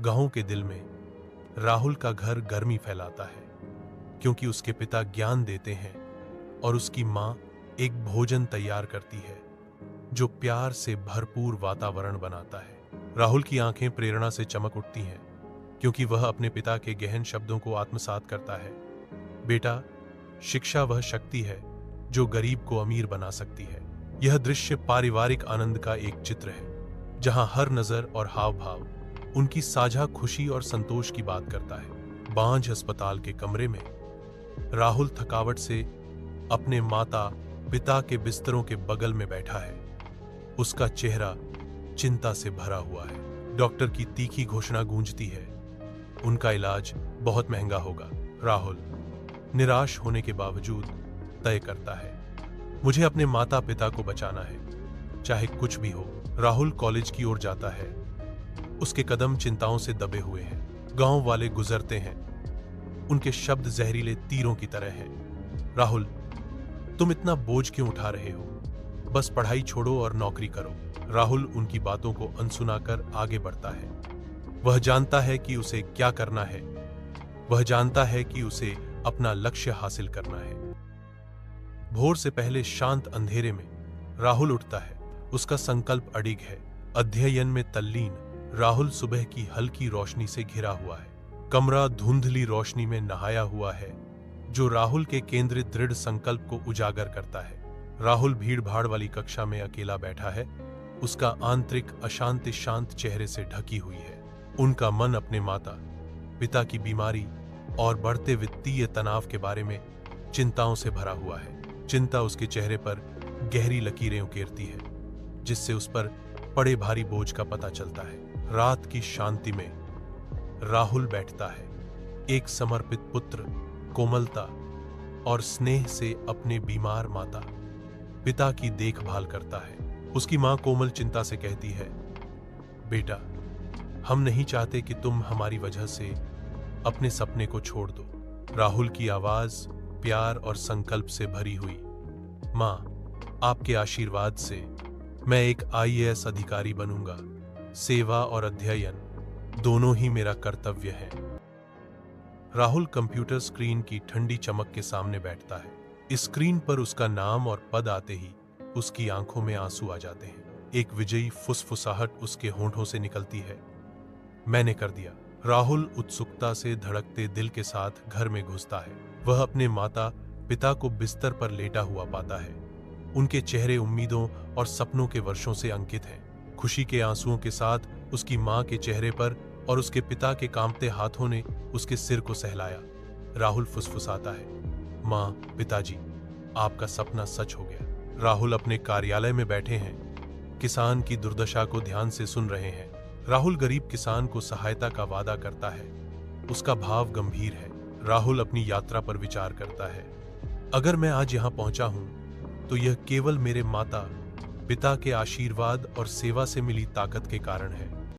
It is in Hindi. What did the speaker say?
गांव के दिल में राहुल का घर गर्मी फैलाता है, क्योंकि उसके पिता ज्ञान देते हैं और उसकी माँ एक भोजन तैयार करती है जो प्यार से भरपूर वातावरण बनाता है। राहुल की आंखें प्रेरणा से चमक उठती हैं, क्योंकि वह अपने पिता के गहन शब्दों को आत्मसात करता है। बेटा, शिक्षा वह शक्ति है जो गरीब को अमीर बना सकती है। यह दृश्य पारिवारिक आनंद का एक चित्र है, जहां हर नजर और हाव भाव उनकी साझा खुशी और संतोष की बात करता है। बांझ अस्पताल के कमरे में राहुल थकावट से अपने माता पिता के बिस्तरों के बगल में बैठा है। उसका चेहरा चिंता से भरा हुआ है। डॉक्टर की तीखी घोषणा गूंजती है, उनका इलाज बहुत महंगा होगा। राहुल निराश होने के बावजूद तय करता है, मुझे अपने माता पिता को बचाना है, चाहे कुछ भी हो। राहुल कॉलेज की ओर जाता है। उसके कदम चिंताओं से दबे हुए हैं। गांव वाले गुजरते हैं, उनके शब्द जहरीले तीरों की तरह हैं। राहुल, तुम इतना बोझ क्यों उठा रहे हो? बस पढ़ाई छोड़ो और नौकरी करो। राहुल उनकी बातों को अनसुना कर आगे बढ़ता है। वह जानता है कि उसे क्या करना है। वह जानता है कि उसे अपना लक्ष्य हासिल करना है। भोर से पहले शांत अंधेरे में राहुल उठता है। उसका संकल्प अडिग है। अध्ययन में तल्लीन राहुल सुबह की हल्की रोशनी से घिरा हुआ है। कमरा धुंधली रोशनी में नहाया हुआ है, जो राहुल के केंद्रित दृढ़ संकल्प को उजागर करता है। राहुल भीड़ भाड़ वाली कक्षा में अकेला बैठा है। उसका आंतरिक अशांति शांत चेहरे से ढकी हुई है। उनका मन अपने माता पिता की बीमारी और बढ़ते वित्तीय तनाव के बारे में चिंताओं से भरा हुआ है। चिंता उसके चेहरे पर गहरी लकीरें उकेरती है, जिससे उस पर पड़े भारी बोझ का पता चलता है। रात की शांति में राहुल बैठता है, एक समर्पित पुत्र कोमलता और स्नेह से अपने बीमार माता पिता की देखभाल करता है। उसकी मां कोमल चिंता से कहती है, बेटा, हम नहीं चाहते कि तुम हमारी वजह से अपने सपने को छोड़ दो। राहुल की आवाज प्यार और संकल्प से भरी हुई, मां, आपके आशीर्वाद से मैं एक आईएएस अधिकारी बनूंगा। सेवा और अध्ययन दोनों ही मेरा कर्तव्य है। राहुल कंप्यूटर स्क्रीन की ठंडी चमक के सामने बैठता है। इस स्क्रीन पर उसका नाम और पद आते ही उसकी आंखों में आंसू आ जाते हैं। एक विजयी फुसफुसाहट उसके होंठों से निकलती है। मैंने कर दिया। राहुल उत्सुकता से धड़कते दिल के साथ घर में घुसता है। वह अपने माता पिता को बिस्तर पर लेटा हुआ पाता है। उनके चेहरे उम्मीदों और सपनों के वर्षों से अंकित हैं। खुशी के आंसुओं के साथ उसकी मां के चेहरे पर और उसके पिता के कांपते हाथों ने उसके सिर को सहलाया। राहुल फुसफुसाता है, मां, पिताजी, आपका सपना सच हो गया। राहुल अपने कार्यालय में बैठे हैं, किसान की दुर्दशा को ध्यान से सुन रहे हैं। राहुल गरीब किसान को सहायता का वादा करता है। उसका भाव गंभीर है। राहुल अपनी यात्रा पर विचार करता है, अगर मैं आज यहां पहुंचा हूं तो यह केवल मेरे माता पिता के आशीर्वाद और सेवा से मिली ताकत के कारण है।